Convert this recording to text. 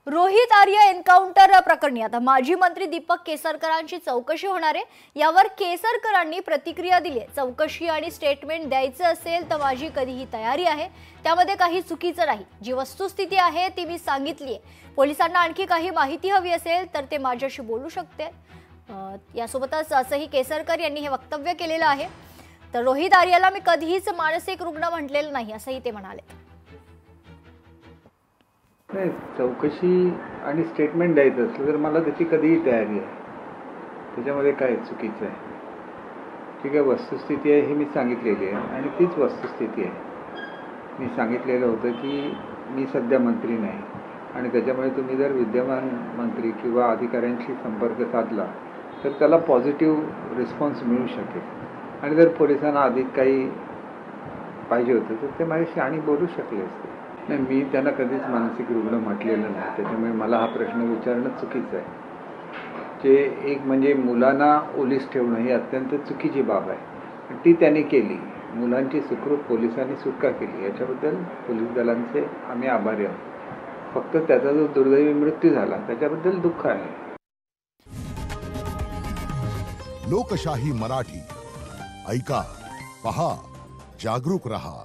Rohit Arya encounter प्रकरणी आता माजी मंत्री दीपक केसरकरांची चौकशी होणार आहे। यावर केसरकरांनी प्रतिक्रिया दिली आहे। चौकशी आणि स्टेटमेंट द्यायचं असेल तर माझी कधीही तयारी आहे, त्यामध्ये काही चुकीचं नाही। जी वस्तुस्थिती आहे ती मी सांगितली आहे। पोलिसांना आणखी काही माहिती हवी असेल तर ते माझ्याशी बोलू शकते। यासोबतच असंही केसरकर यांनी हे वक्तव्य केलेलं आहे। तर रोहित आर्यला मी कधीच मानसिक रुग्ण म्हटलेलं नाही असंही ते म्हणाले। नाही, चौकशी आणि स्टेटमेंट द्यायचं असलं तर मला त्याची कधीही तयारी आहे। त्याच्यामध्ये काय चुकीचं आहे? ठीक आहे, वस्तुस्थिती आहे ही मी सांगितलेली आहे आणि तीच वस्तुस्थिती आहे। मी सांगितलेलं होतं की मी सध्या मंत्री नाही आणि त्याच्यामुळे तुम्ही जर विद्यमान मंत्री किंवा अधिकाऱ्यांशी संपर्क साधला तर त्याला पॉझिटिव्ह रिस्पॉन्स मिळू शकेल आणि जर पोलिसांना अधिक काही पाहिजे होतं तर ते माझ्याशी आणि बोलू शकले असते। नाही, मी त्यांना कधीच मानसिक रुग्ण म्हटलेलं नाही, त्याच्यामुळे मला हा प्रश्न विचारणं चुकीचं आहे। जे एक म्हणजे मुलांना ओलीस ठेवणं ही अत्यंत चुकीची बाब आहे, ती त्यांनी केली। मुलांची सुखरूप पोलिसांनी सुटका केली, याच्याबद्दल पोलीस दलांचे आम्ही आभारी आहोत। फक्त त्याचा जो दुर्दैवी मृत्यू झाला त्याच्याबद्दल दुःख आहे। लोकशाही मराठी ऐका, पहा, जागरूक रहा।